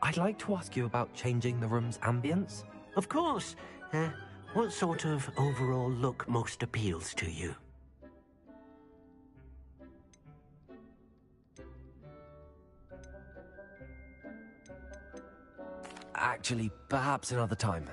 I'd like to ask you about changing the room's ambience. Of course. What sort of overall look most appeals to you? Actually, perhaps another time.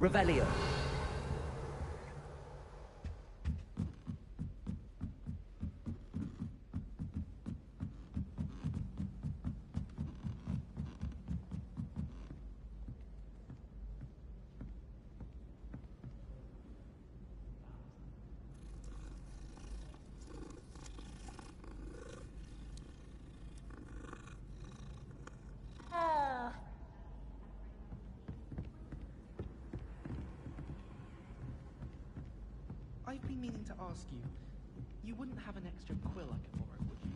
Revelio. I've been meaning to ask you. You wouldn't have an extra quill I could borrow, would you?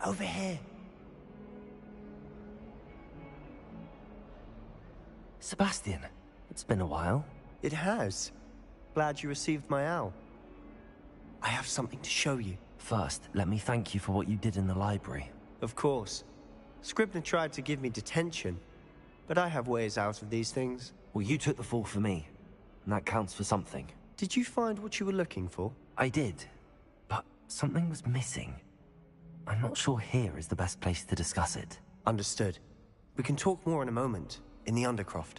Over here. Sebastian, it's been a while. It has. Glad you received my owl. I have something to show you. First, let me thank you for what you did in the library. Of course. Scribner tried to give me detention, but I have ways out of these things. Well, you took the fall for me, and that counts for something. Did you find what you were looking for? I did, but something was missing. I'm not sure here is the best place to discuss it. Understood. We can talk more in a moment, in the Undercroft.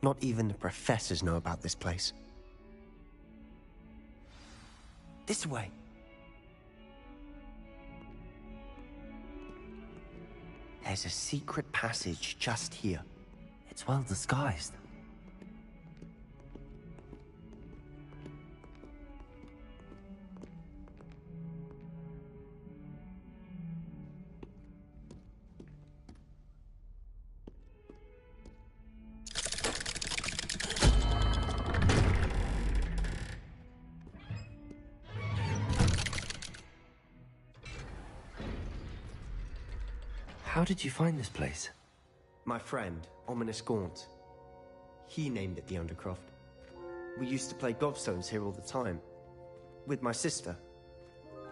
Not even the professors know about this place. This way. There's a secret passage just here. It's well disguised. How did you find this place? My friend, Ominous Gaunt. He named it the Undercroft. We used to play gobstones here all the time. With my sister.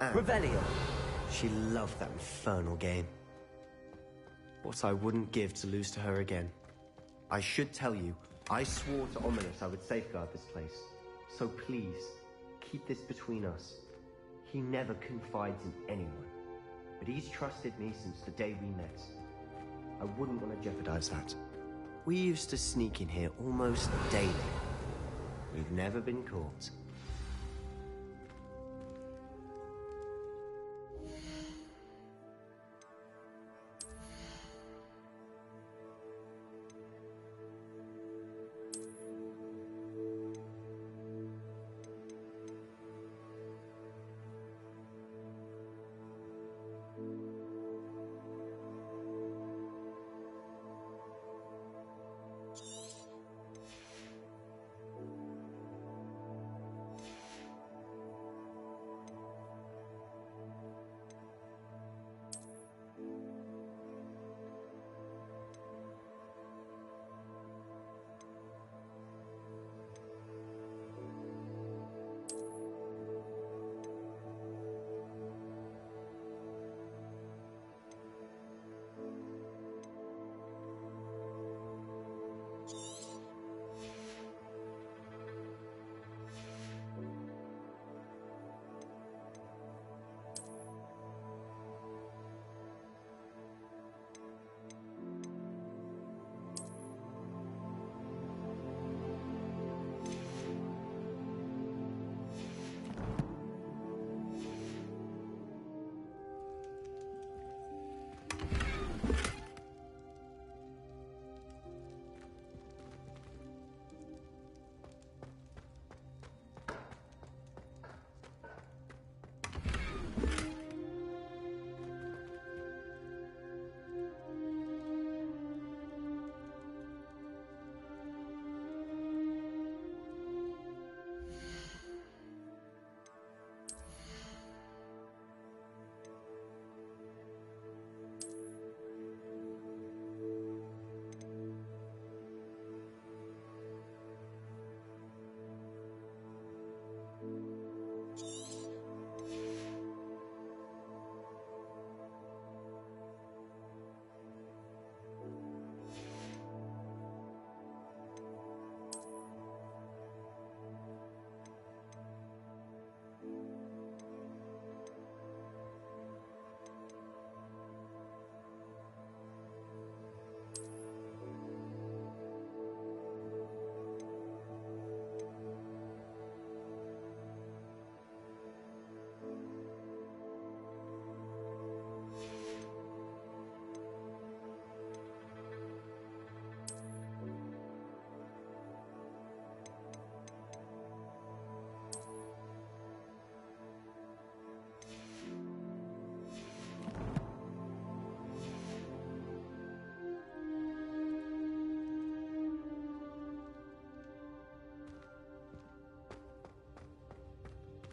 Anne. Revelio! She loved that infernal game. What I wouldn't give to lose to her again. I should tell you, I swore to Ominous I would safeguard this place. So please, keep this between us. He never confides in anyone. But he's trusted me since the day we met. I wouldn't want to jeopardize that. We used to sneak in here almost daily. We've never been caught.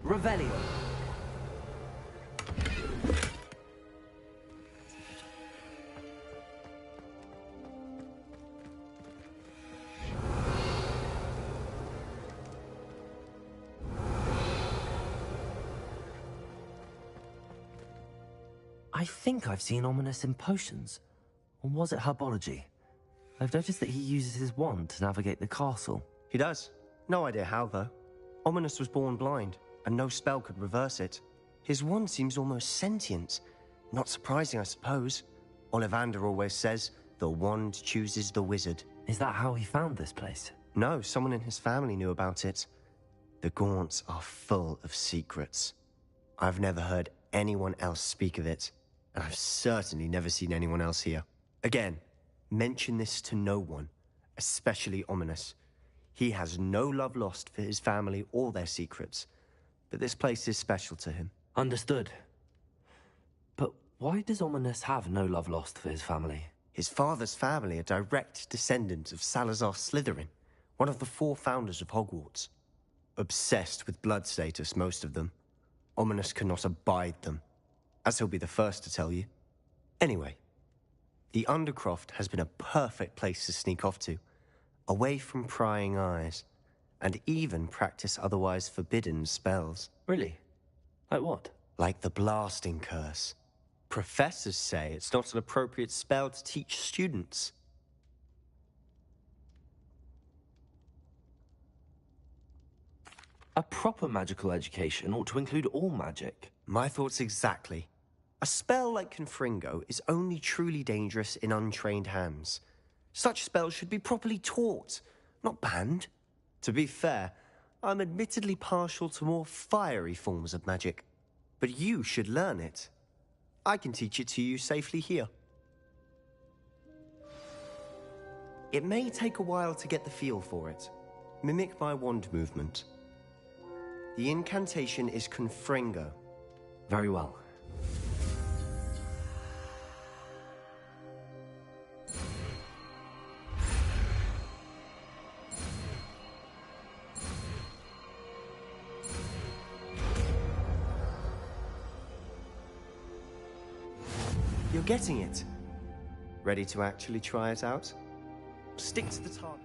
Revelio. I think I've seen Ominous in potions. Or was it herbology? I've noticed that he uses his wand to navigate the castle. He does. No idea how, though. Ominous was born blind, and no spell could reverse it. His wand seems almost sentient. Not surprising, I suppose. Ollivander always says, the wand chooses the wizard. Is that how he found this place? No, someone in his family knew about it. The Gaunts are full of secrets. I've never heard anyone else speak of it, and I've certainly never seen anyone else here. Again, mention this to no one, especially Ominous. He has no love lost for his family or their secrets, but this place is special to him. Understood. But why does Ominous have no love lost for his family? His father's family are direct descendants of Salazar Slytherin, one of the 4 founders of Hogwarts. Obsessed with blood status, most of them. Ominous cannot abide them, as he'll be the first to tell you. Anyway, the Undercroft has been a perfect place to sneak off to, away from prying eyes, and even practice otherwise forbidden spells. Really? Like what? Like the blasting curse. Professors say it's not an appropriate spell to teach students. A proper magical education ought to include all magic. My thoughts exactly. A spell like Confringo is only truly dangerous in untrained hands. Such spells should be properly taught, not banned. To be fair, I'm admittedly partial to more fiery forms of magic. But you should learn it. I can teach it to you safely here. It may take a while to get the feel for it. Mimic my wand movement. The incantation is Confringo. Very well. You're getting it. Ready to actually try it out? Stick to the target.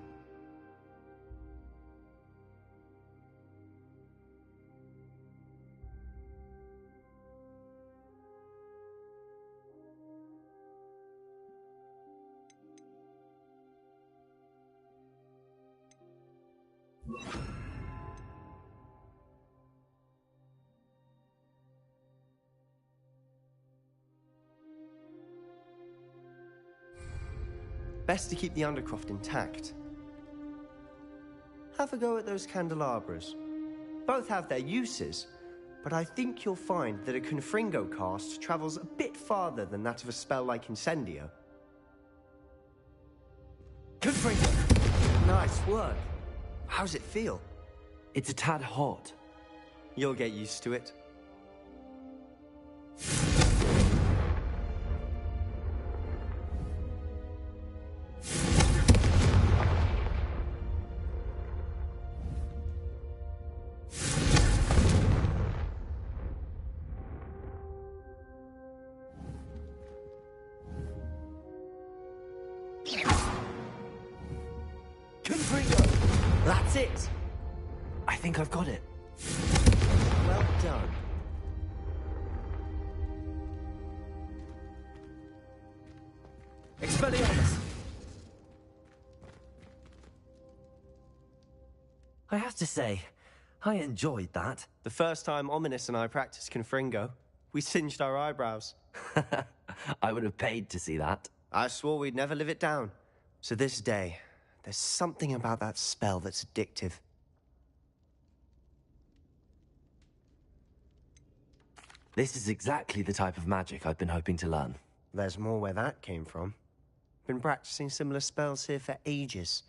Best to keep the Undercroft intact. Have a go at those candelabras. Both have their uses, but I think you'll find that a Confringo cast travels a bit farther than that of a spell like Incendio. Confringo! Nice work. How's it feel? It's a tad hot. You'll get used to it. That's it! I think I've got it. Well done. Expelliarmus! I have to say, I enjoyed that. The first time Ominous and I practiced Confringo, we singed our eyebrows. I would have paid to see that. I swore we'd never live it down. So this day, there's something about that spell that's addictive. This is exactly the type of magic I've been hoping to learn. There's more where that came from. Been practicing similar spells here for ages.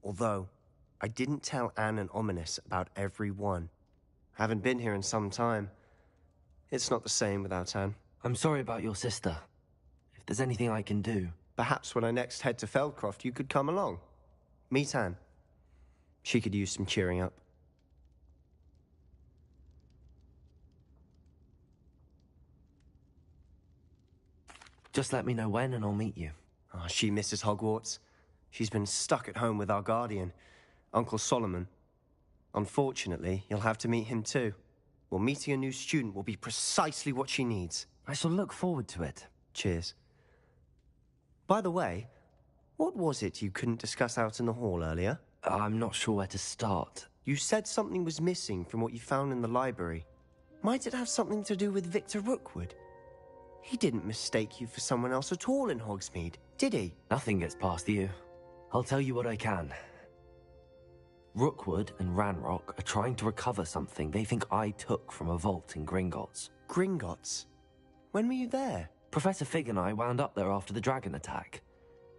Although, I didn't tell Anne and Ominous about every one. Haven't been here in some time. It's not the same without Anne. I'm sorry about your sister. If there's anything I can do... Perhaps when I next head to Feldcroft, you could come along. Meet Anne. She could use some cheering up. Just let me know when and I'll meet you. Oh, she misses Hogwarts. She's been stuck at home with our guardian, Uncle Solomon. Unfortunately, you'll have to meet him too. Well, meeting a new student will be precisely what she needs. I shall look forward to it. Cheers. By the way, what was it you couldn't discuss out in the hall earlier? I'm not sure where to start. You said something was missing from what you found in the library. Might it have something to do with Victor Rookwood? He didn't mistake you for someone else at all in Hogsmeade, did he? Nothing gets past you. I'll tell you what I can. Rookwood and Ranrock are trying to recover something they think I took from a vault in Gringotts. Gringotts? When were you there? Professor Fig and I wound up there after the dragon attack.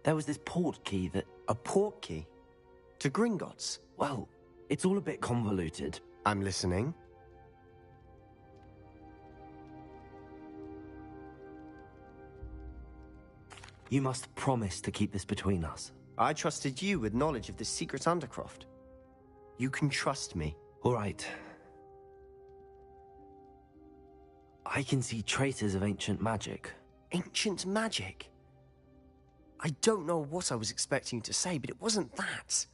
There was this port key that... A port key? To Gringotts? Well, it's all a bit convoluted. I'm listening. You must promise to keep this between us. I trusted you with knowledge of this secret undercroft. You can trust me. All right. I can see traces of ancient magic. Ancient magic? I don't know what I was expecting you to say, but it wasn't that.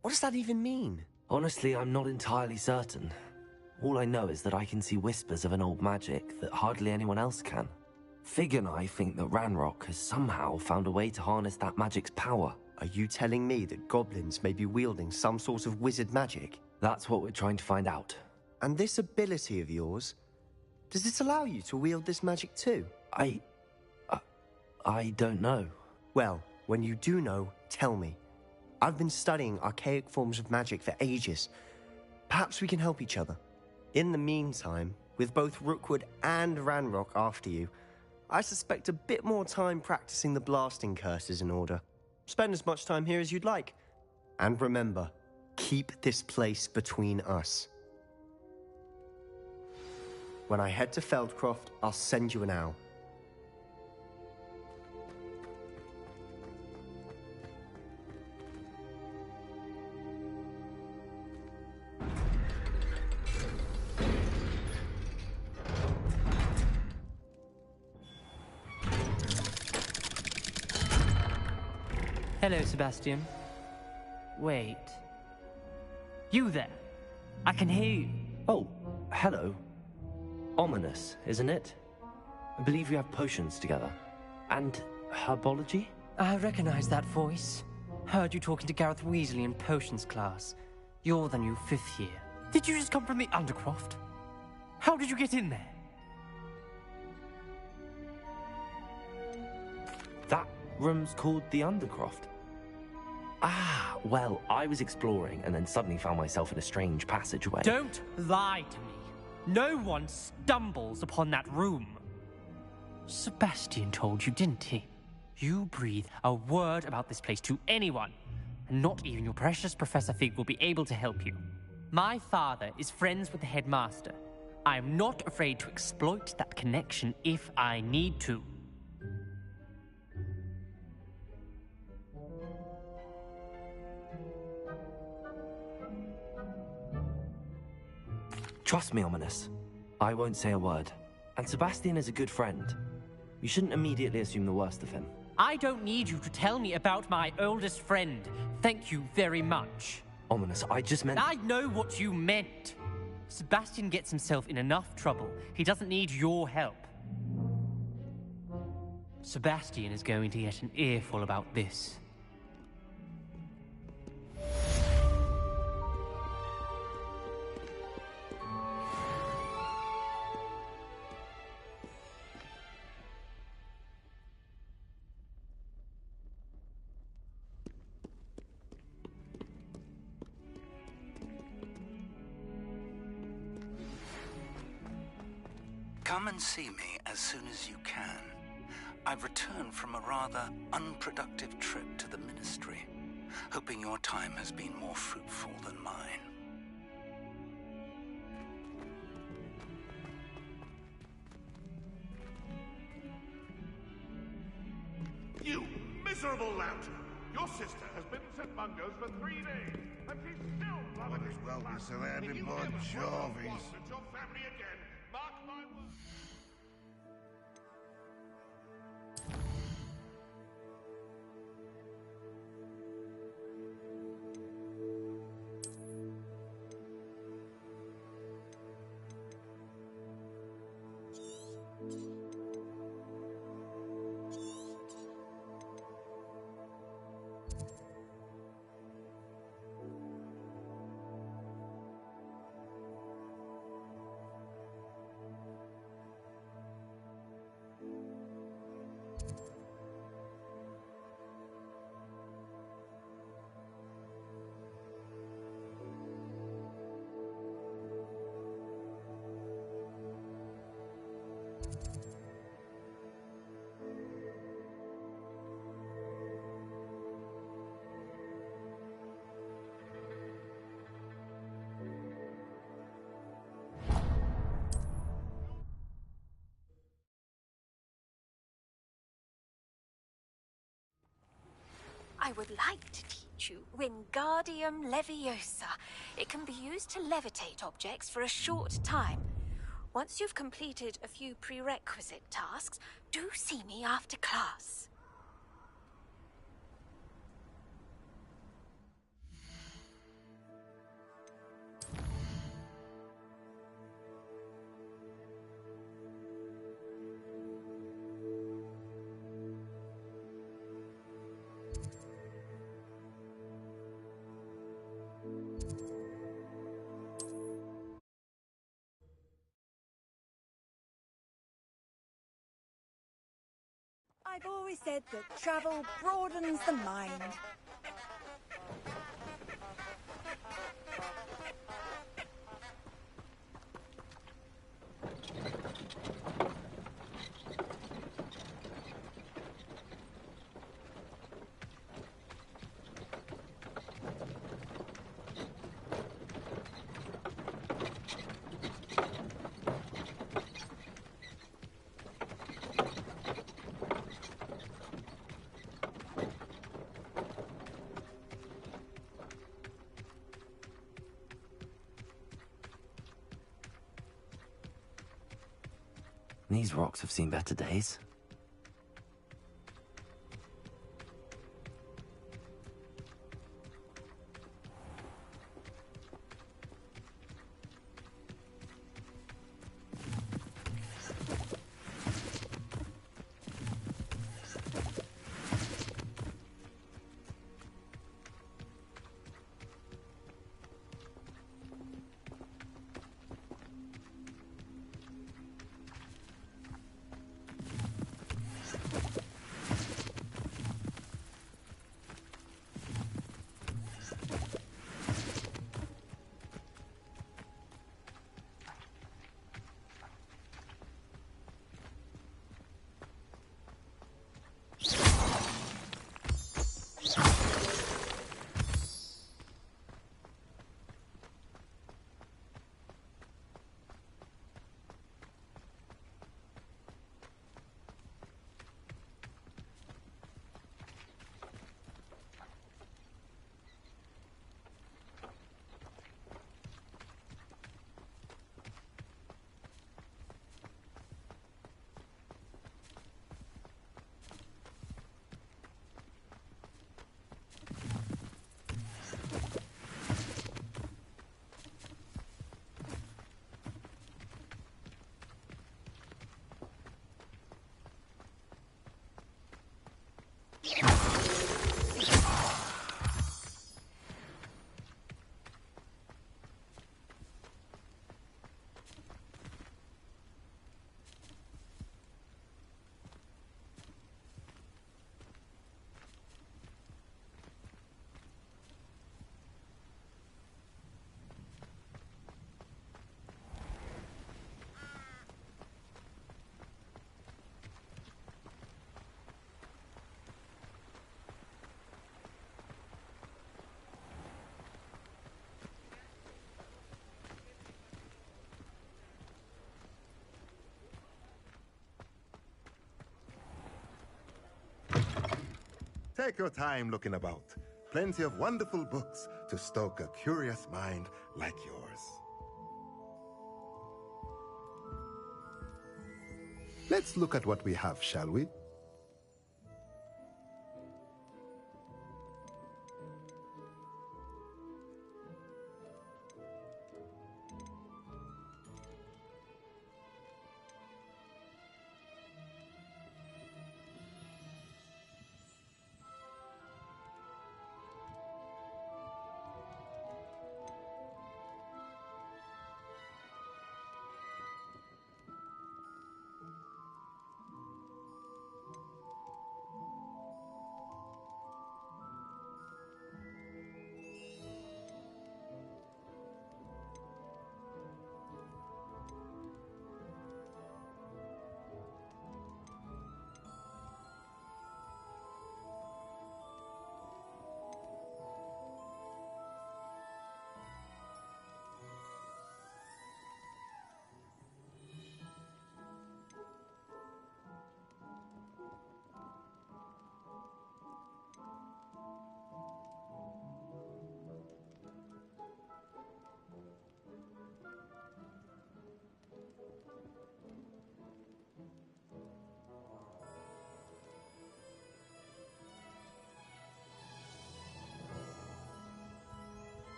What does that even mean? Honestly, I'm not entirely certain. All I know is that I can see whispers of an old magic that hardly anyone else can. Fig and I think that Ranrock has somehow found a way to harness that magic's power. Are you telling me that goblins may be wielding some sort of wizard magic? That's what we're trying to find out. And this ability of yours, does it allow you to wield this magic too? I don't know. Well, when you do know, tell me. I've been studying archaic forms of magic for ages. Perhaps we can help each other. In the meantime, with both Rookwood and Ranrock after you, I suspect a bit more time practicing the blasting curse is in order. Spend as much time here as you'd like. And remember, keep this place between us. When I head to Feldcroft, I'll send you an owl. Hello, Sebastian. Wait. You there? I can hear you. Oh, hello. Ominous, isn't it? I believe we have potions together. And herbology? I recognize that voice. Heard you talking to Gareth Weasley in potions class. You're the new 5th year. Did you just come from the Undercroft? How did you get in there? That room's called the Undercroft. Ah, well, I was exploring and then suddenly found myself in a strange passageway. Don't lie to me. No one stumbles upon that room. Sebastian told you, didn't he? You breathe a word about this place to anyone, and not even your precious Professor Fig will be able to help you. My father is friends with the headmaster. I am not afraid to exploit that connection if I need to. Trust me, Ominous. I won't say a word. And Sebastian is a good friend. You shouldn't immediately assume the worst of him. I don't need you to tell me about my oldest friend. Thank you very much. Ominous, I just meant... I know what you meant. Sebastian gets himself in enough trouble. He doesn't need your help. Sebastian is going to get an earful about this. Come and see me as soon as you can. I've returned from a rather unproductive trip to the Ministry, hoping your time has been more fruitful than mine. You miserable lout! Your sister has been at St. Mungo's for 3 days, and she's still loving Might as well be surrounded If you by ever Jarvies. your family again, mark my words. I would like to teach you Wingardium Leviosa. It can be used to levitate objects for a short time. Once you've completed a few prerequisite tasks, do see me after class. I've always said that travel broadens the mind. These rocks have seen better days. Take your time looking about. Plenty of wonderful books to stoke a curious mind like yours. Let's look at what we have, shall we?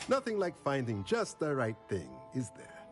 Nothing like finding just the right thing, is there?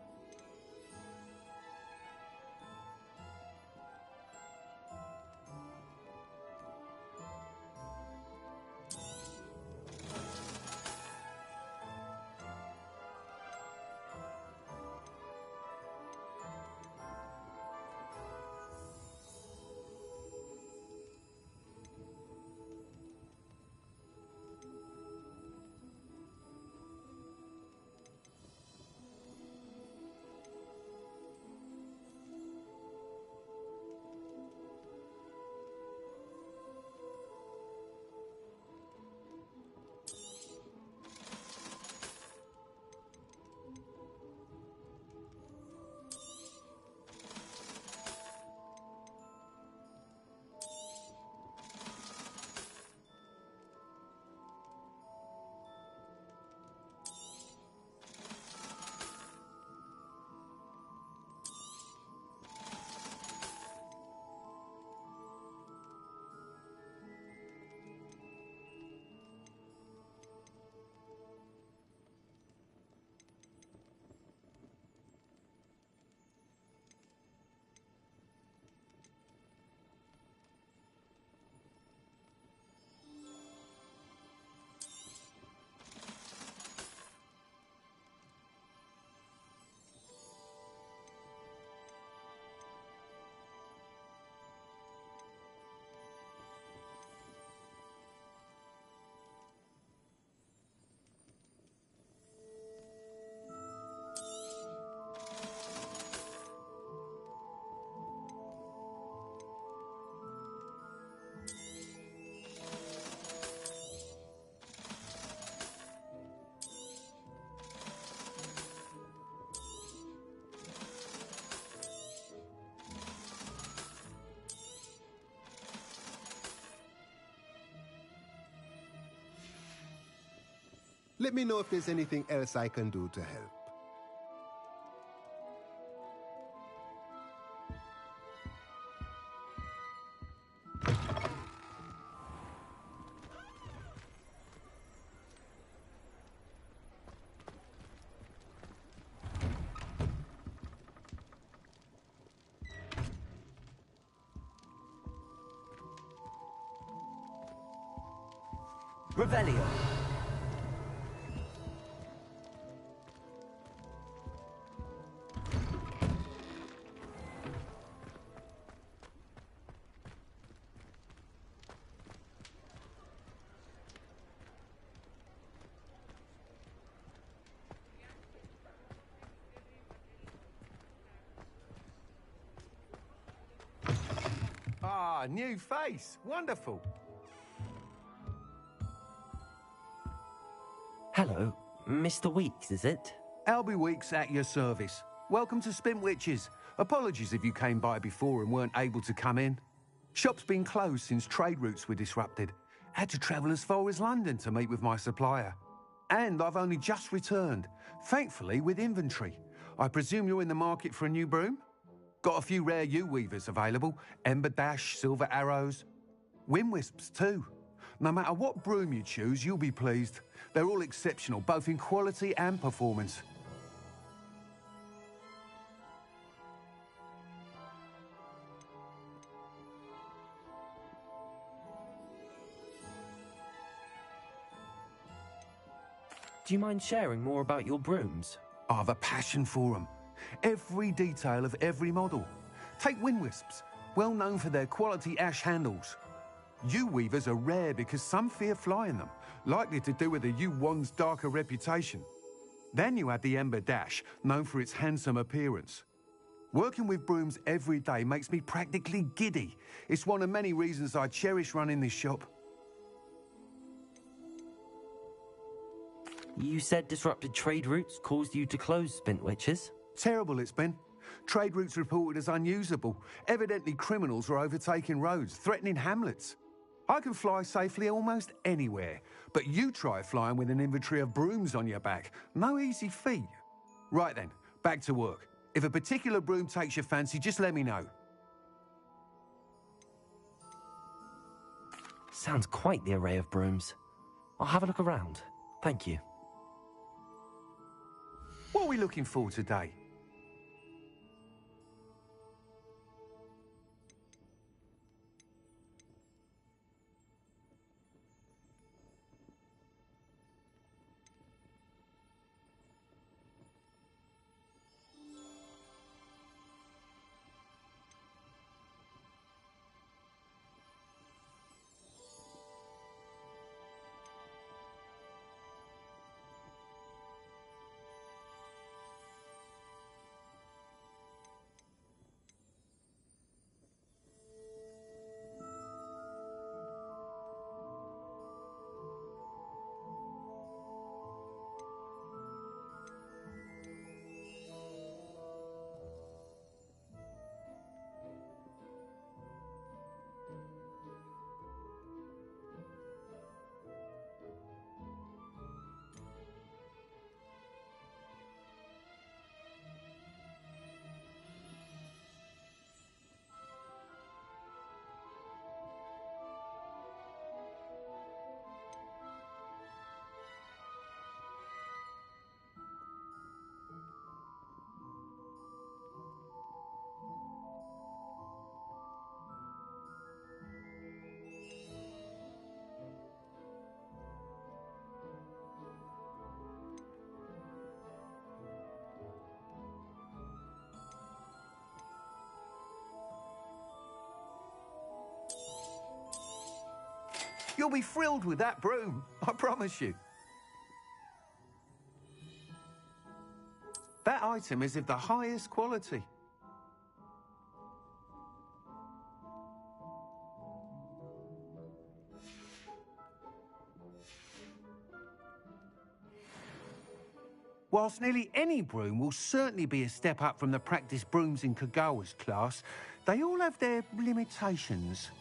Let me know if there's anything else I can do to help. Revelio. Ah, new face. Wonderful. Hello, Mr. Weeks, is it? Albie Weeks at your service. Welcome to Spintwitches. Apologies if you came by before and weren't able to come in. Shop's been closed since trade routes were disrupted. Had to travel as far as London to meet with my supplier. And I've only just returned, thankfully with inventory. I presume you're in the market for a new broom? Got a few rare U-weavers available. Ember Dash, Silver Arrows. Wind Wisps too. No matter what broom you choose, you'll be pleased. They're all exceptional, both in quality and performance. Do you mind sharing more about your brooms? I have a passion for them. Every detail of every model. Take Wind Wisps, well known for their quality ash handles. U-weavers are rare because some fear flying them, likely to do with the U-wand's darker reputation. Then you add the Ember Dash, known for its handsome appearance. Working with brooms every day makes me practically giddy. It's one of many reasons I cherish running this shop. You said disrupted trade routes caused you to close Spintwitches? Terrible it's been. Trade routes reported as unusable. Evidently criminals were overtaking roads, threatening hamlets. I can fly safely almost anywhere, but you try flying with an inventory of brooms on your back. No easy feat. Right then, back to work. If a particular broom takes your fancy, just let me know. Sounds quite the array of brooms. I'll have a look around. Thank you. What are we looking for today? You'll be thrilled with that broom, I promise you. That item is of the highest quality. Whilst nearly any broom will certainly be a step up from the practice brooms in Kagawa's class, they all have their limitations.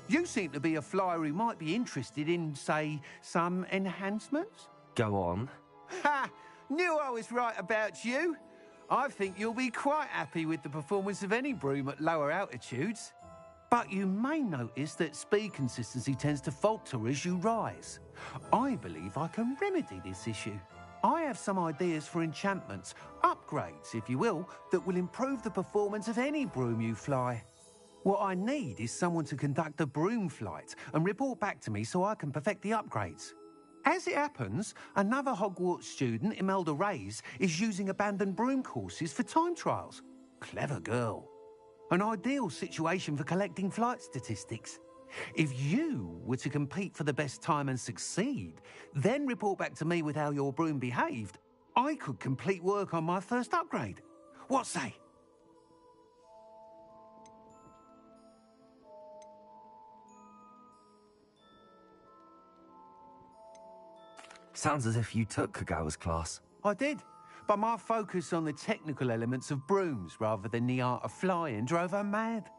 You seem to be a flyer who might be interested in, say, some enhancements? Go on. Ha! Knew I was right about you. I think you'll be quite happy with the performance of any broom at lower altitudes. But you may notice that speed consistency tends to falter as you rise. I believe I can remedy this issue. I have some ideas for enchantments, upgrades, if you will, that will improve the performance of any broom you fly. What I need is someone to conduct a broom flight and report back to me so I can perfect the upgrades. As it happens, another Hogwarts student, Imelda Reyes, is using abandoned broom courses for time trials. Clever girl. An ideal situation for collecting flight statistics. If you were to compete for the best time and succeed, then report back to me with how your broom behaved, I could complete work on my first upgrade. What say? Sounds as if you took Kagawa's class. I did, but my focus on the technical elements of brooms rather than the art of flying drove her mad.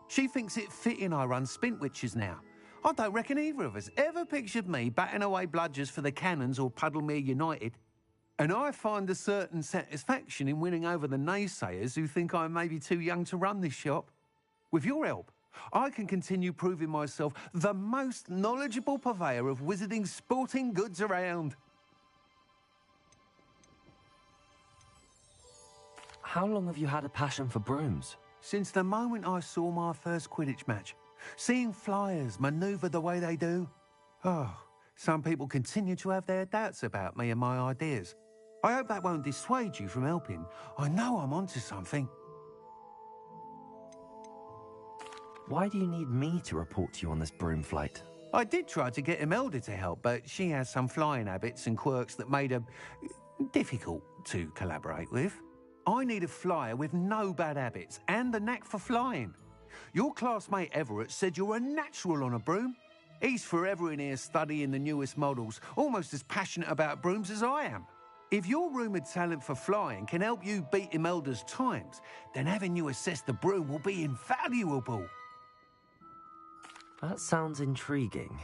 She thinks it fitting I run Spintwitches now. I don't reckon either of us ever pictured me batting away bludgers for the Cannons or Puddlemere United. And I find a certain satisfaction in winning over the naysayers who think I may be too young to run this shop. With your help, I can continue proving myself the most knowledgeable purveyor of wizarding sporting goods around. How long have you had a passion for brooms? Since the moment I saw my first Quidditch match. Seeing flyers manoeuvre the way they do. Oh, some people continue to have their doubts about me and my ideas. I hope that won't dissuade you from helping. I know I'm onto something. Why do you need me to report to you on this broom flight? I did try to get Imelda to help, but she has some flying habits and quirks that made her difficult to collaborate with. I need a flyer with no bad habits and the knack for flying. Your classmate Everett said you're a natural on a broom. He's forever in here studying the newest models, almost as passionate about brooms as I am. If your rumoured talent for flying can help you beat Imelda's times, then having you assess the broom will be invaluable. That sounds intriguing.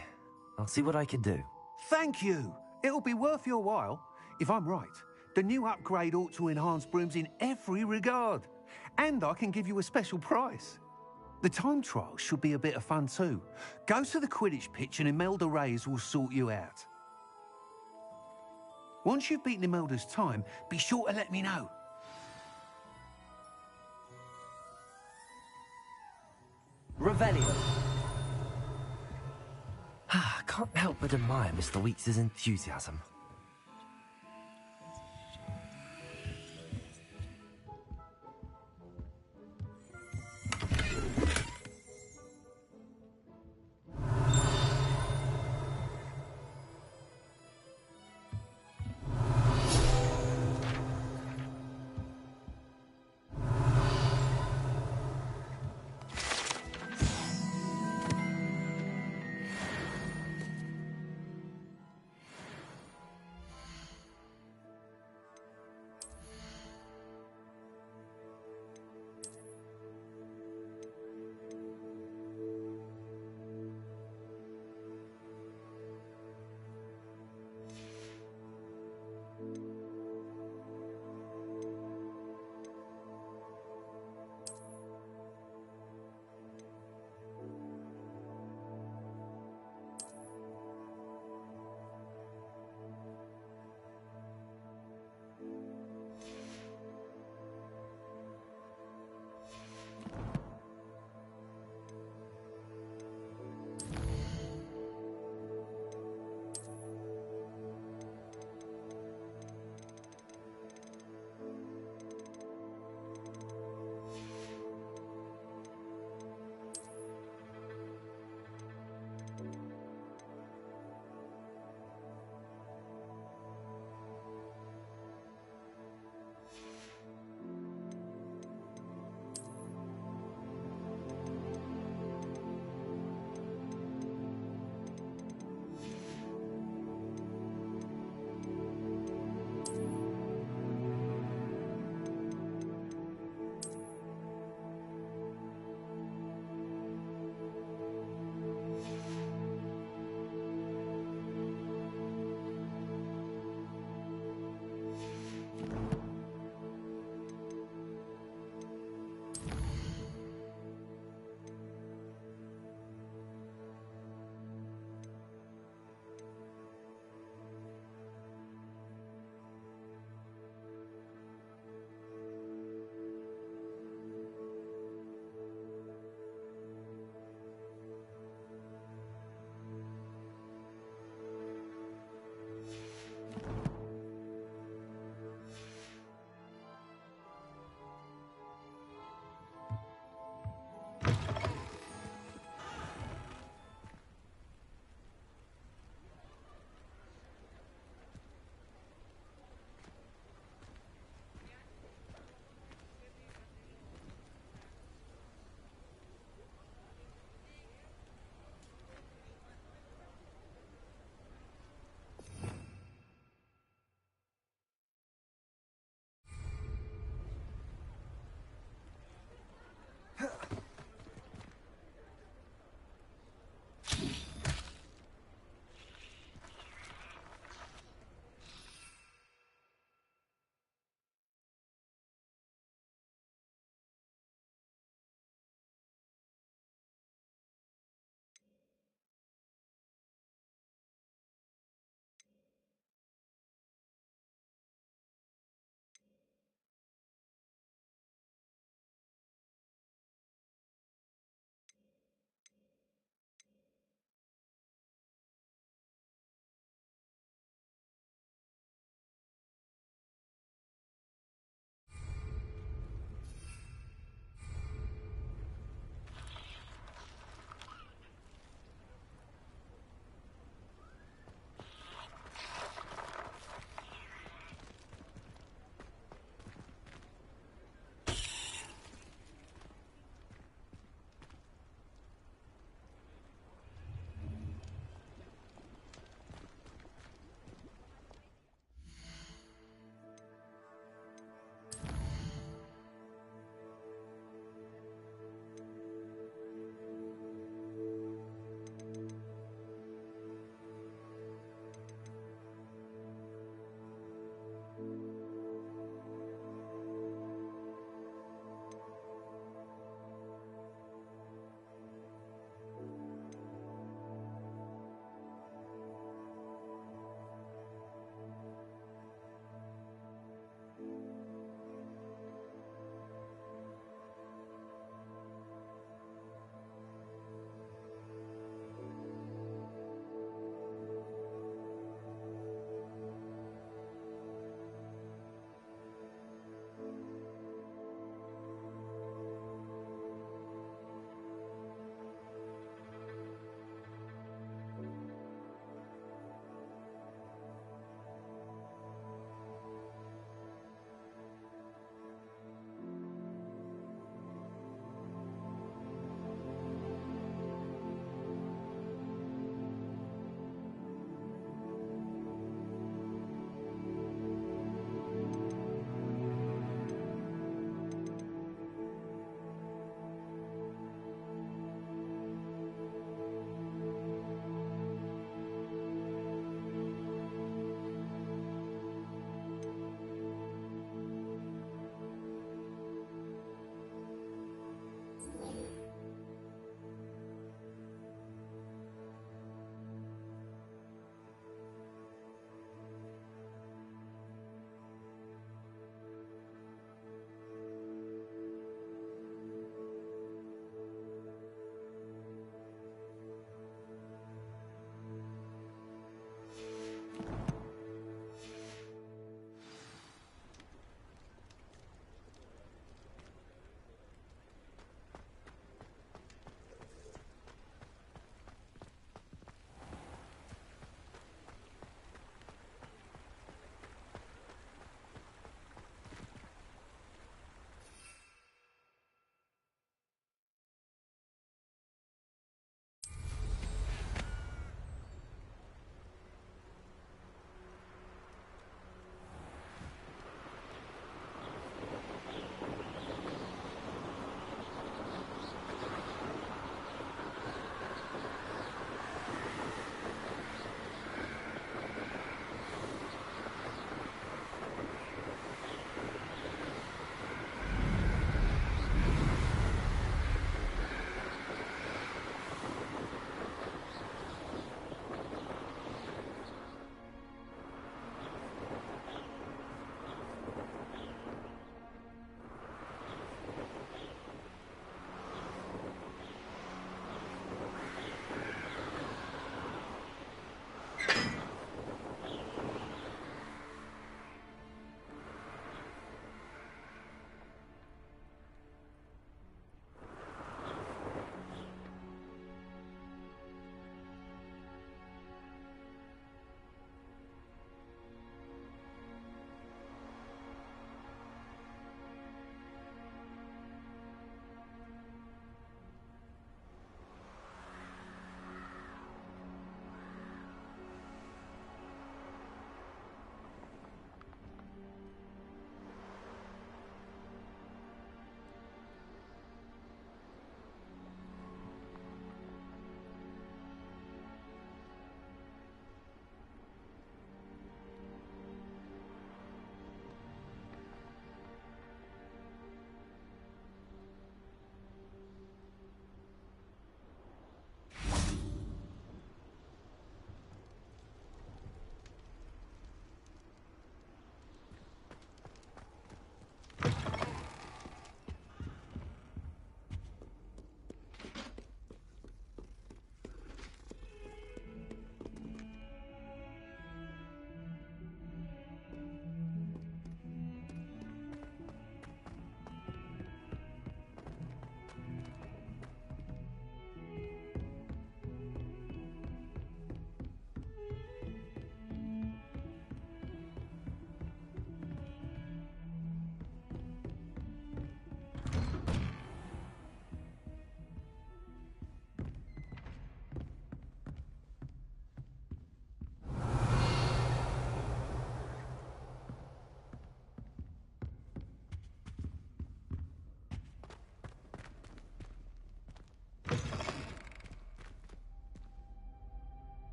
I'll see what I can do. Thank you. It'll be worth your while. If I'm right, the new upgrade ought to enhance brooms in every regard. And I can give you a special price. The time trial should be a bit of fun too. Go to the Quidditch pitch and Imelda Reyes will sort you out. Once you've beaten Imelda's time, be sure to let me know. Revelio. Can't help but admire Mr. Weeks' enthusiasm.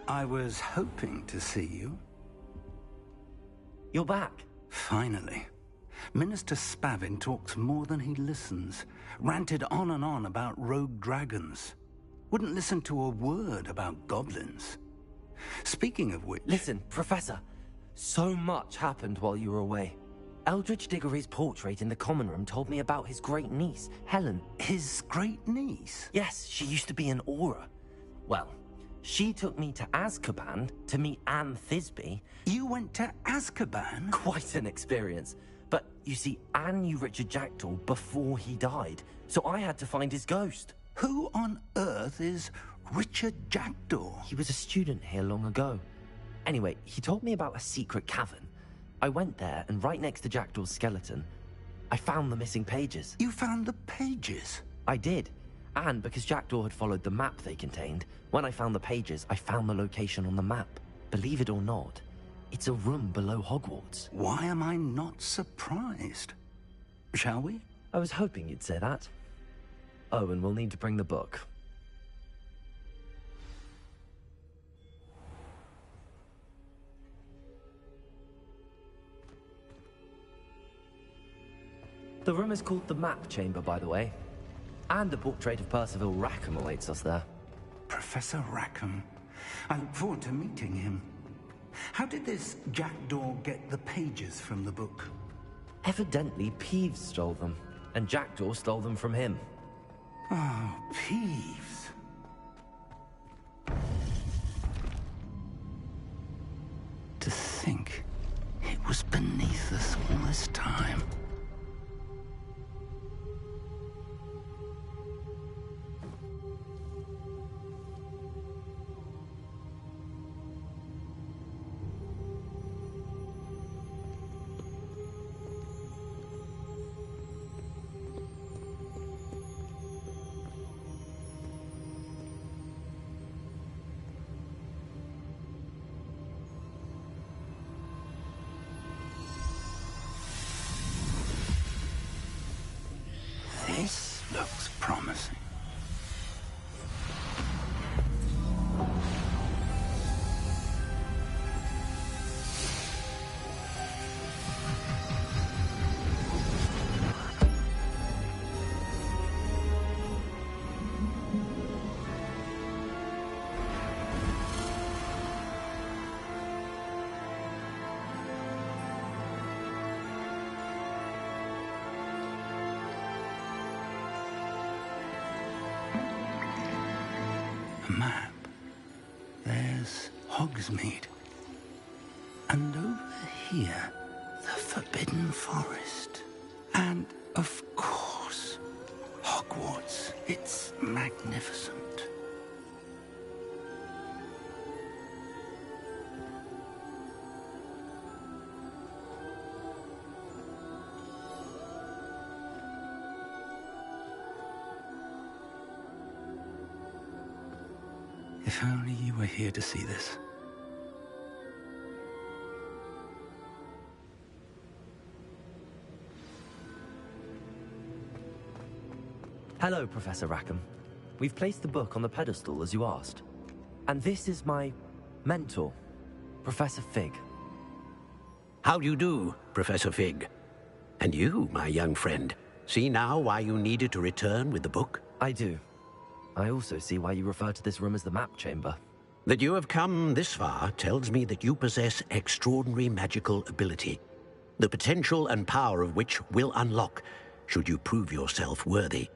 I was hoping to see you. You're back. Finally. Minister Spavin talks more than he listens. Ranted on and on about rogue dragons. Wouldn't listen to a word about goblins. Speaking of which... Listen, Professor. So much happened while you were away. Eldridge Diggory's portrait in the common room told me about his great niece, Helen. His great niece? Yes, she used to be an Auror. Well, she took me to Azkaban to meet Anne Thisbe. You went to Azkaban? Quite an experience. But, you see, Anne knew Richard Jackdaw before he died, so I had to find his ghost. Who on earth is Richard Jackdaw? He was a student here long ago. Anyway, he told me about a secret cavern. I went there, and right next to Jackdaw's skeleton, I found the missing pages. You found the pages? I did. And because Jackdaw had followed the map they contained, when I found the pages, I found the location on the map. Believe it or not, it's a room below Hogwarts. Why am I not surprised? Shall we? I was hoping you'd say that. Oh, and we'll need to bring the book. The room is called the Map Chamber, by the way. And a portrait of Percival Rackham awaits us there. Professor Rackham. I look forward to meeting him. How did this Jackdaw get the pages from the book? Evidently, Peeves stole them, and Jackdaw stole them from him. Oh, Peeves. To think it was beneath us all this time. This looks promising. Map. There's Hogsmeade. And over here, the Forbidden Forest. And, of course, Hogwarts. It's magnificent. If only you were here to see this. Hello, Professor Rackham. We've placed the book on the pedestal, as you asked. And this is my mentor, Professor Fig. How do you do, Professor Fig? And you, my young friend, see now why you needed to return with the book? I do. I also see why you refer to this room as the Map Chamber. That you have come this far tells me that you possess extraordinary magical ability, the potential and power of which will unlock should you prove yourself worthy.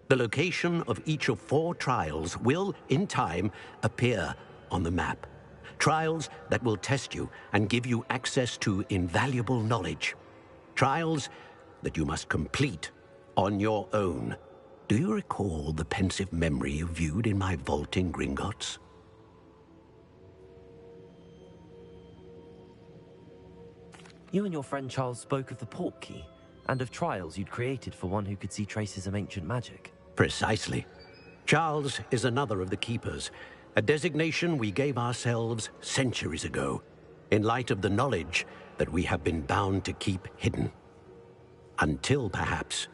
The location of each of 4 trials will, in time, appear on the map. Trials that will test you and give you access to invaluable knowledge. Trials that you must complete on your own. Do you recall the pensive memory you viewed in my vault in Gringotts? You and your friend Charles spoke of the Portkey, and of trials you'd created for one who could see traces of ancient magic. Precisely. Charles is another of the Keepers, a designation we gave ourselves centuries ago, in light of the knowledge that we have been bound to keep hidden. Until, perhaps,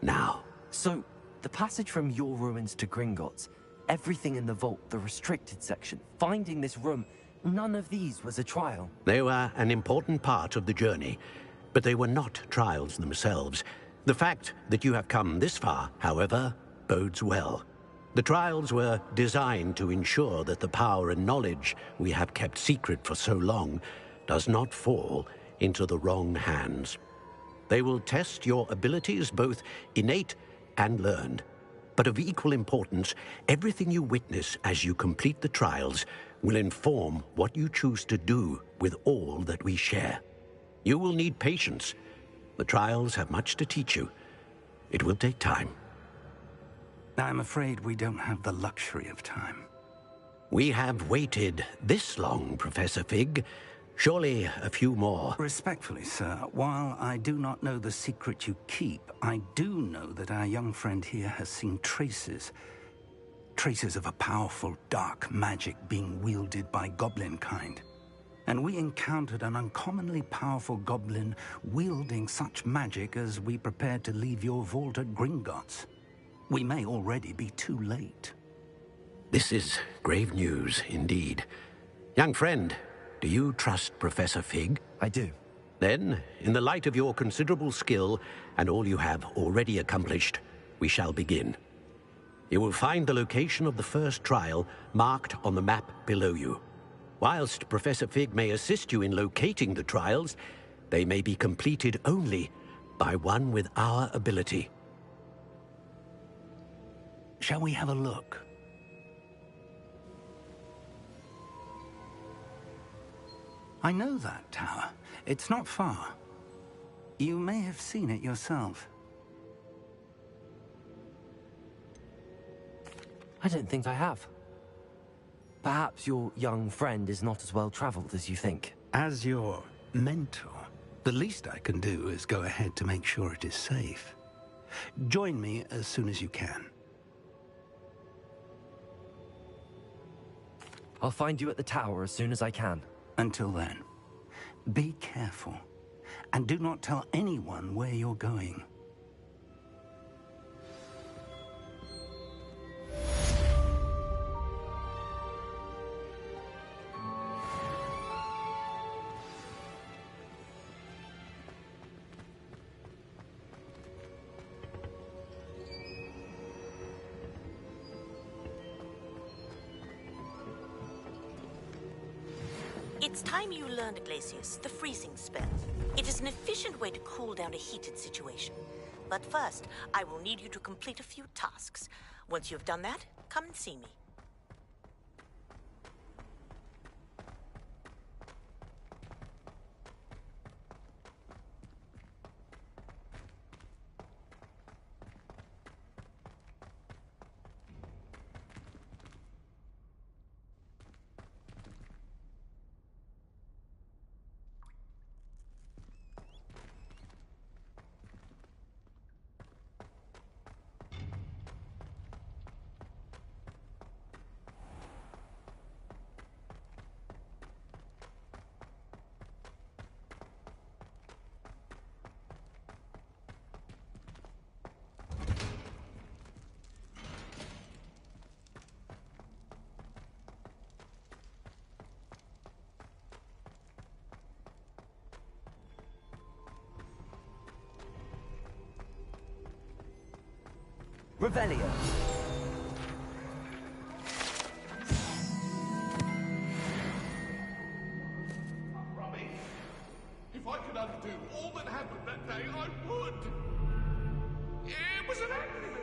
now. So, the passage from your ruins to Gringotts, Everything in the vault, the restricted section, finding this room, none of these was a trial. They were an important part of the journey, but they were not trials themselves. The fact that you have come this far, however, bodes well. The trials were designed to ensure that the power and knowledge we have kept secret for so long does not fall into the wrong hands. They will test your abilities, both innate and learned. But of equal importance, everything you witness as you complete the trials will inform what you choose to do with all that we share. You will need patience. The trials have much to teach you. It will take time. I'm afraid we don't have the luxury of time. We have waited this long, Professor Fig. Surely a few more. Respectfully, sir, while I do not know the secret you keep, I do know that our young friend here has seen traces of a powerful dark magic being wielded by goblin kind. And we encountered an uncommonly powerful goblin wielding such magic as we prepared to leave your vault at Gringotts. We may already be too late. This is grave news indeed. Young friend, do you trust Professor Fig? I do. Then, in the light of your considerable skill and all you have already accomplished, we shall begin. You will find the location of the first trial marked on the map below you. Whilst Professor Fig may assist you in locating the trials, they may be completed only by one with our ability. Shall we have a look? I know that tower. It's not far. You may have seen it yourself. I don't think I have. Perhaps your young friend is not as well traveled as you think. As your mentor, the least I can do is go ahead to make sure it is safe. Join me as soon as you can. I'll find you at the tower as soon as I can. Until then, be careful, and do not tell anyone where you're going. It's time you learned, Glacius, the freezing spell. It is an efficient way to cool down a heated situation. But first, I will need you to complete a few tasks. Once you've done that, come and see me. Revelio. Robbie, if I could undo all that happened that day, I would. It was an accident.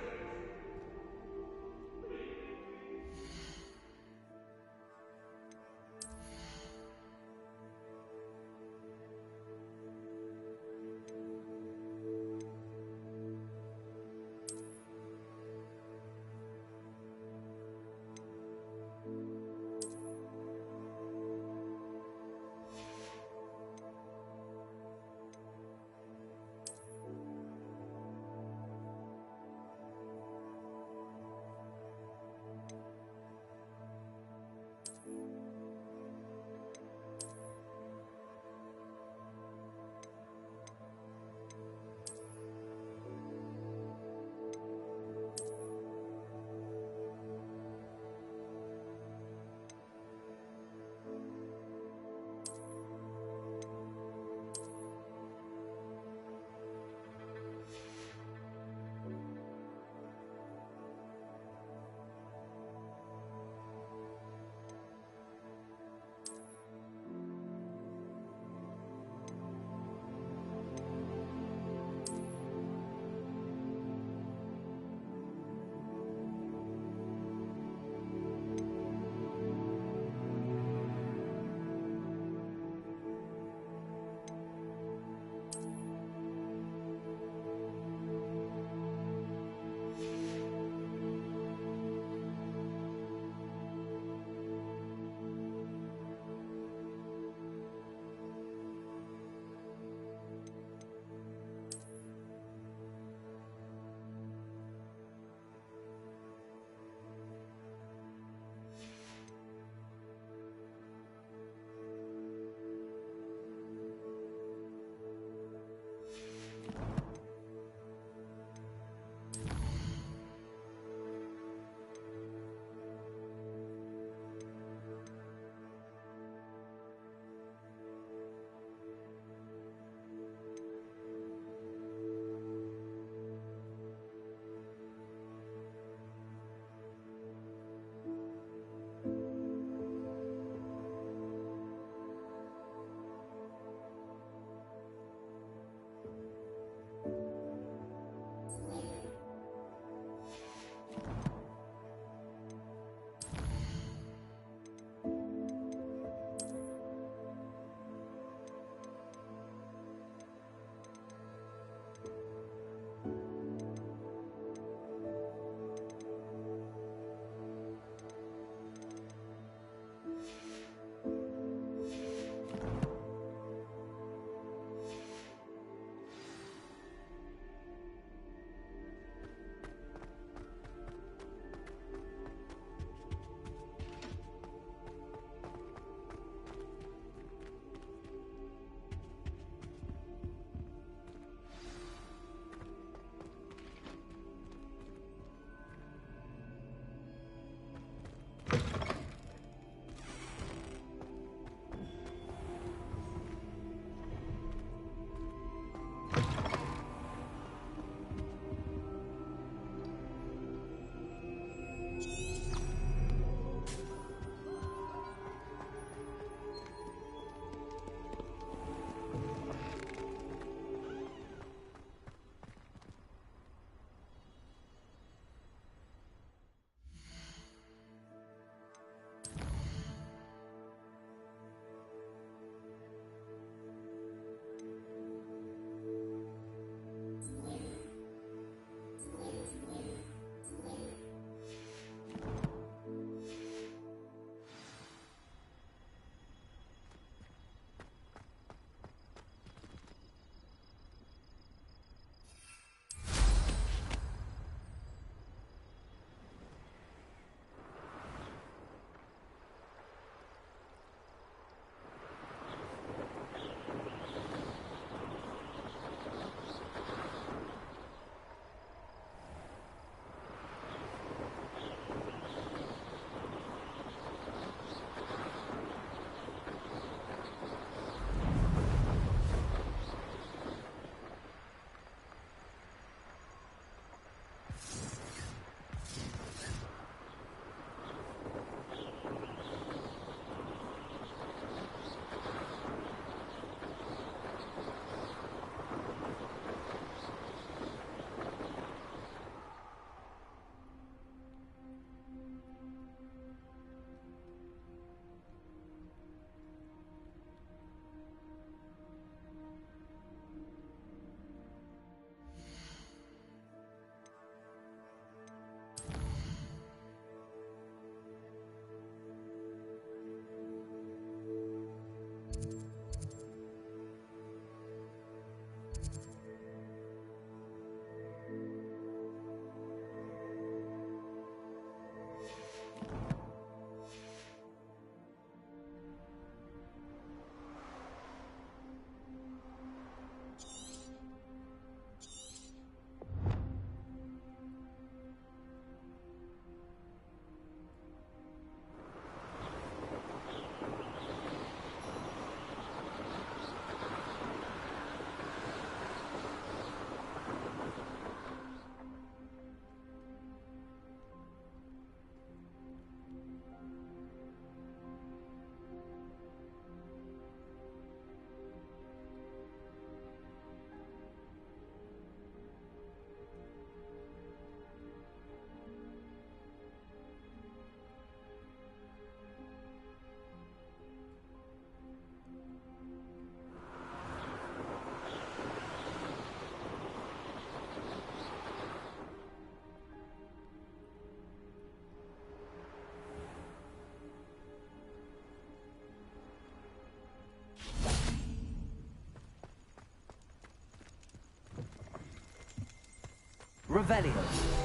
Revelio.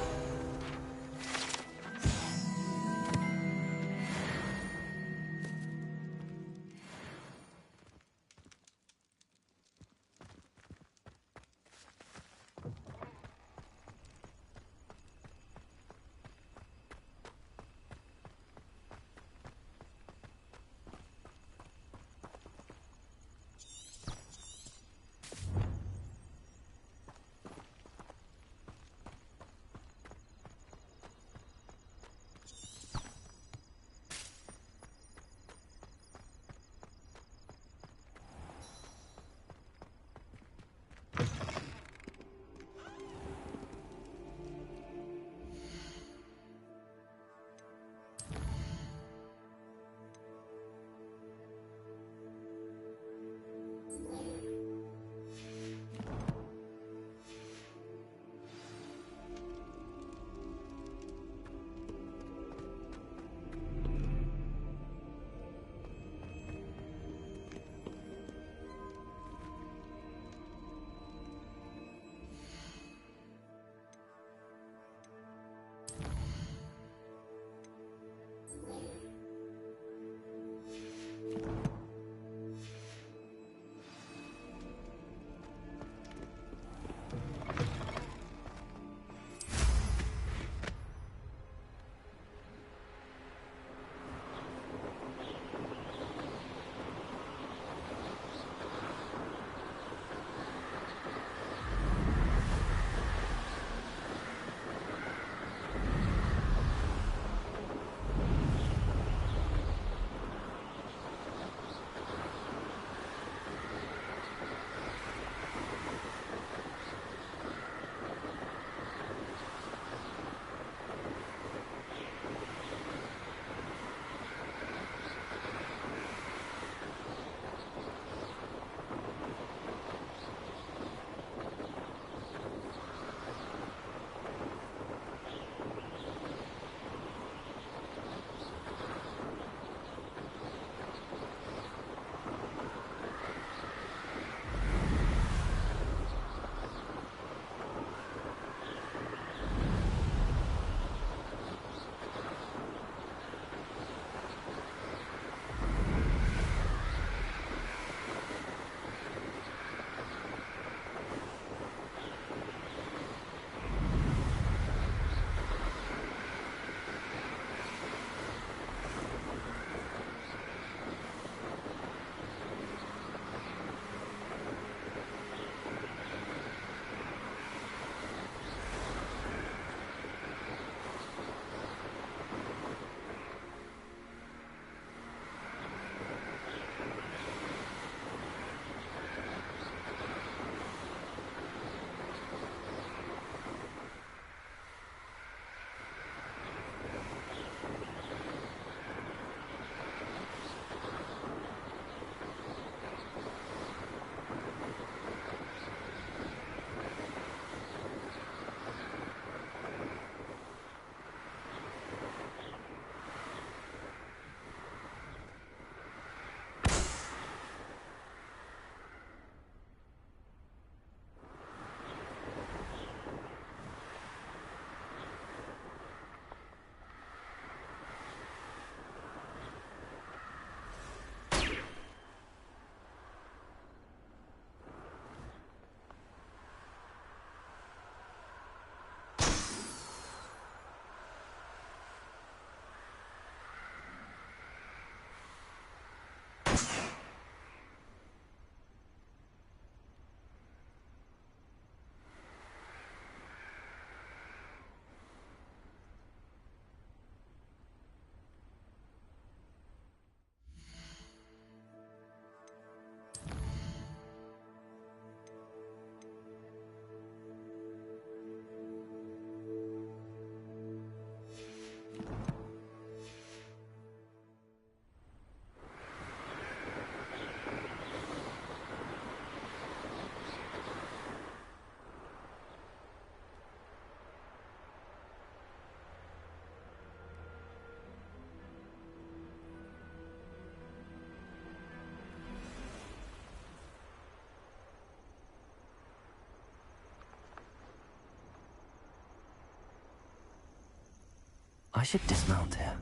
I should dismount here.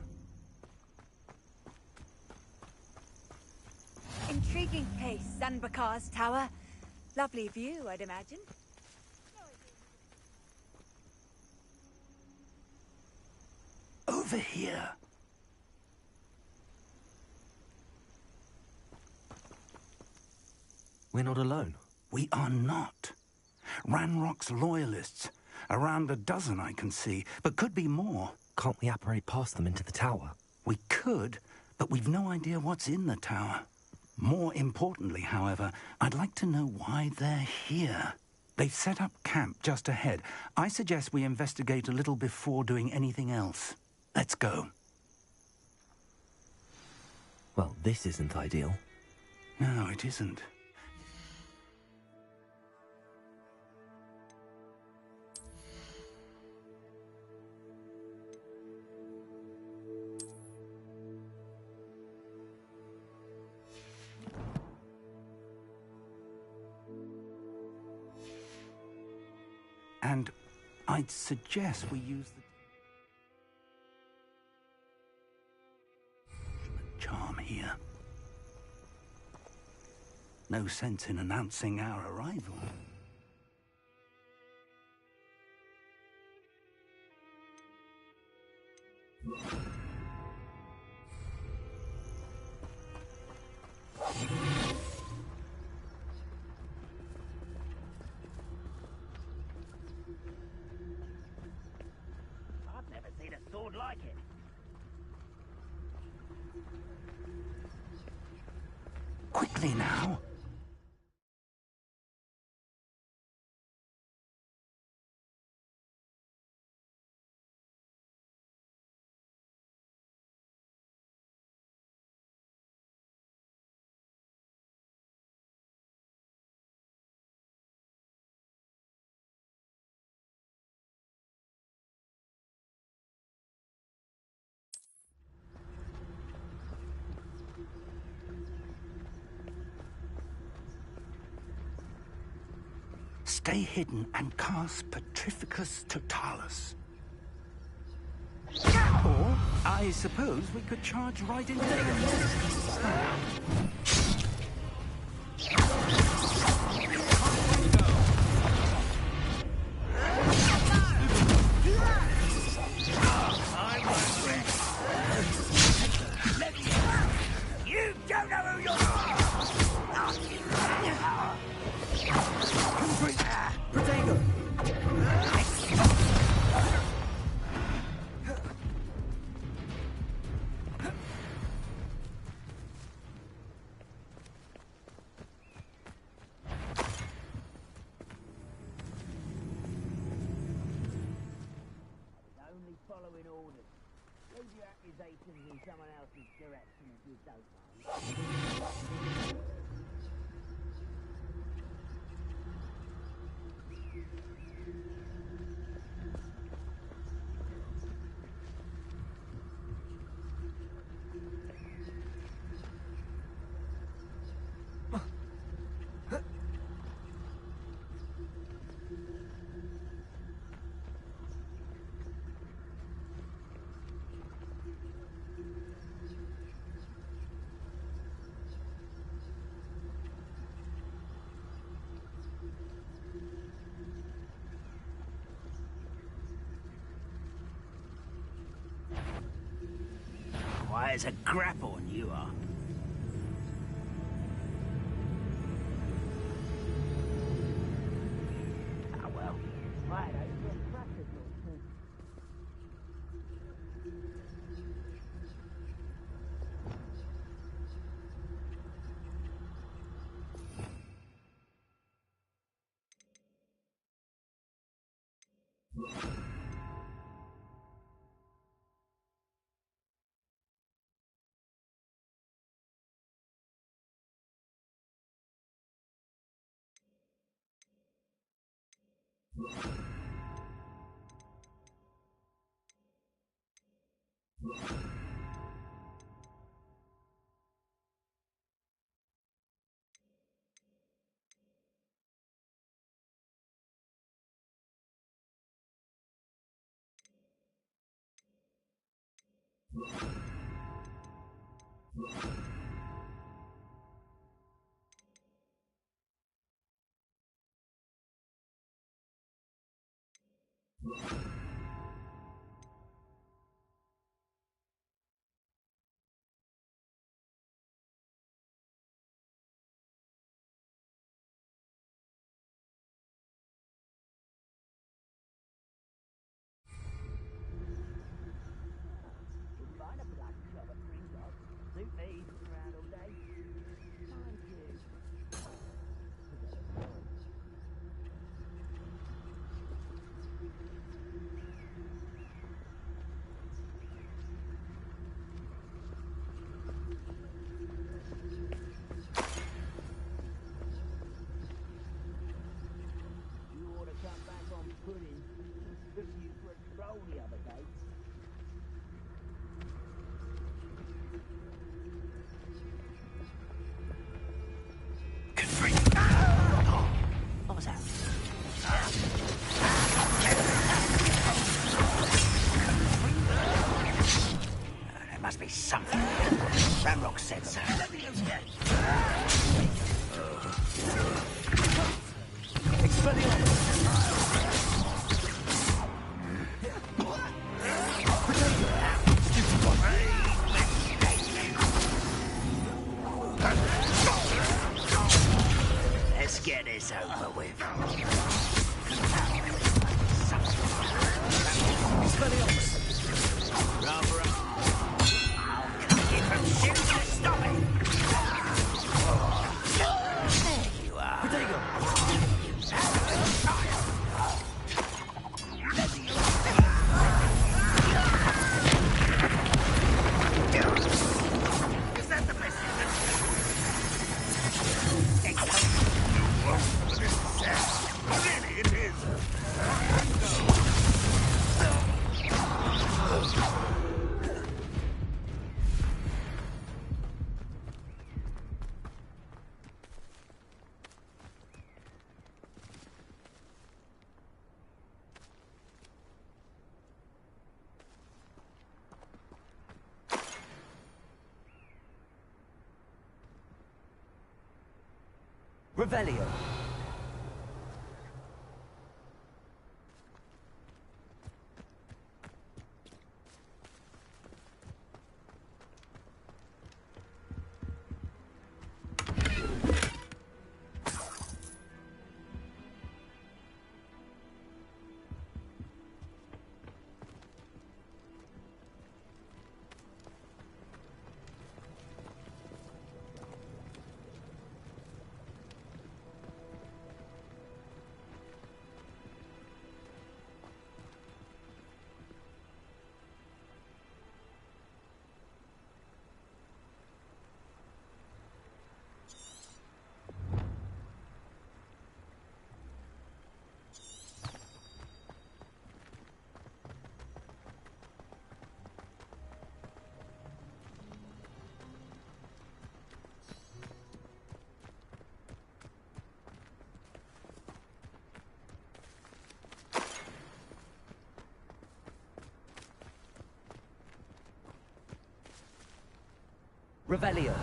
Intriguing place, Sanbakar's tower. Lovely view, I'd imagine. Over here. We're not alone. We are not. Ranrock's loyalists. Around a dozen I can see, but could be more. Can't we apparate past them into the tower? We could, but we've no idea what's in the tower. More importantly, however, I'd like to know why they're here. They've set up camp just ahead. I suggest we investigate a little before doing anything else. Let's go. Well, this isn't ideal. No, it isn't. And I'd suggest we use the charm here. No sense in announcing our arrival. I've never seen a sword like it. Quickly now. Stay hidden and cast Petrificus Totalis. Or, I suppose we could charge right into them. You don't know who you are! Protego! Only following orders. Leave your accusations in someone else's direction if you don't mind. Why, as a grapple you are. Ah, well, right over a practice or two. Find a blood shove at Gringotts. Suit me, around all day. Mind you. You ought to come back on pudding. Took you for a stroll the other day. What was that? There must be something. Ranrock said so. Let's get this over with. Rather, I'll cut you from shit to stop it. There you are. Is that the best you can really, it is. Revelio. Revelio.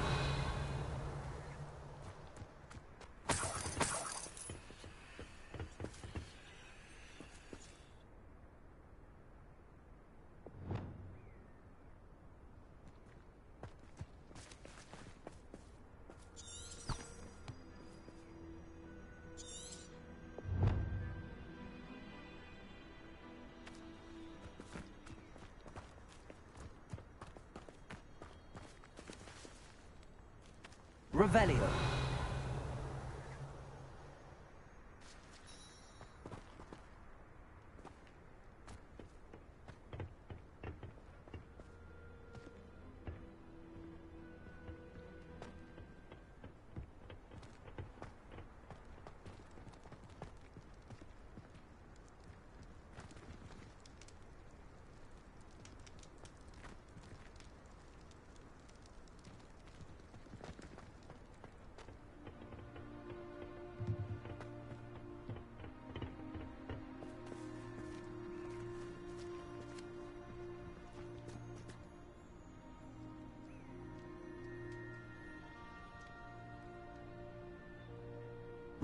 Revelio.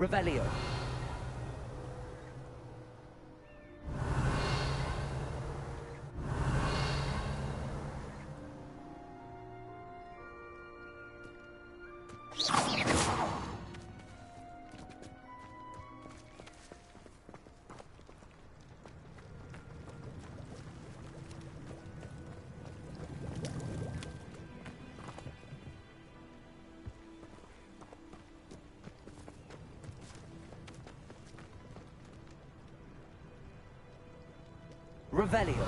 Revelio. Revelio.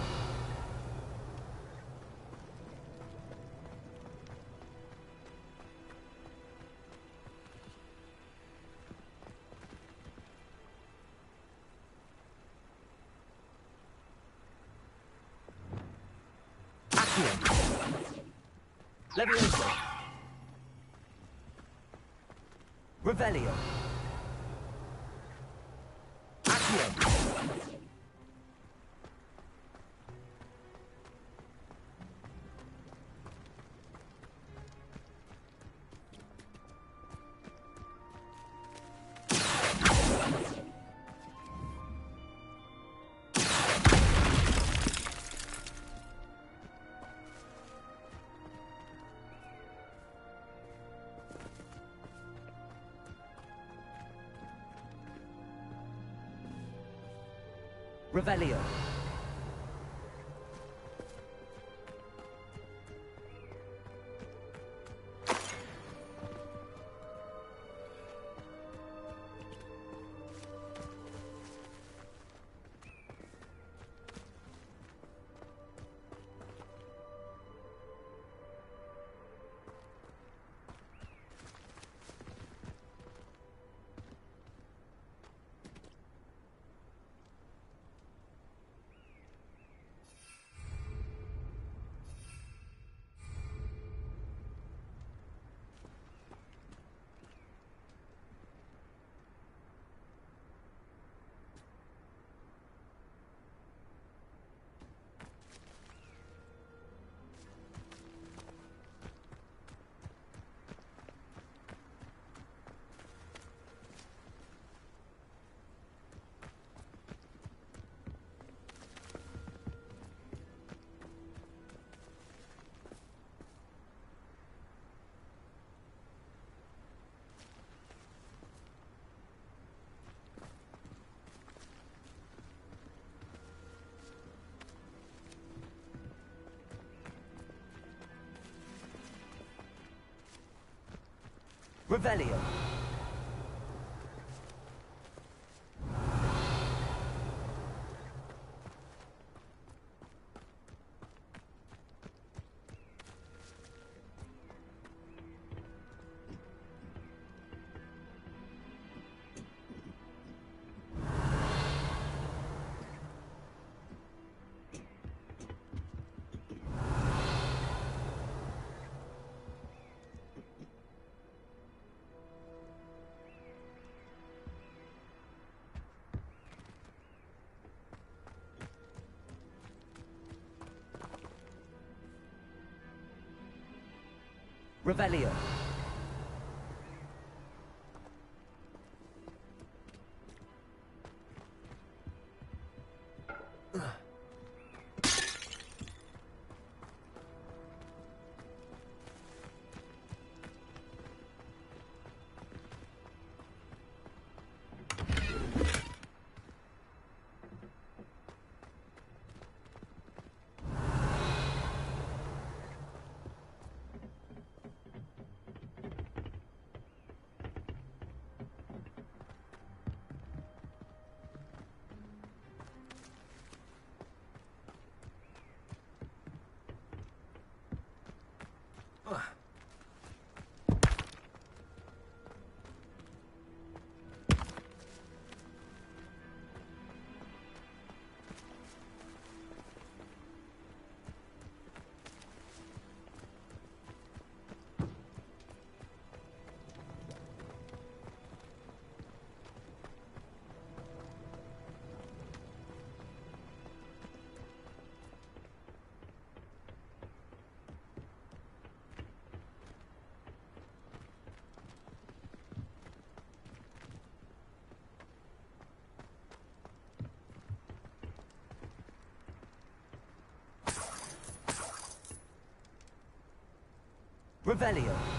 Levioso. Revelio. Accio. Revelio. Revelio. Revelio. Revelio.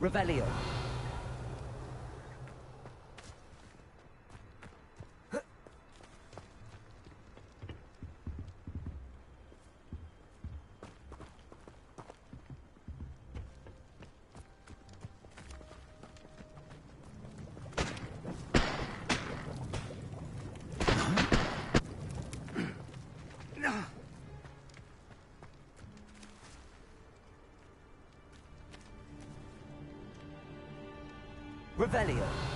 Revelio. Revelio.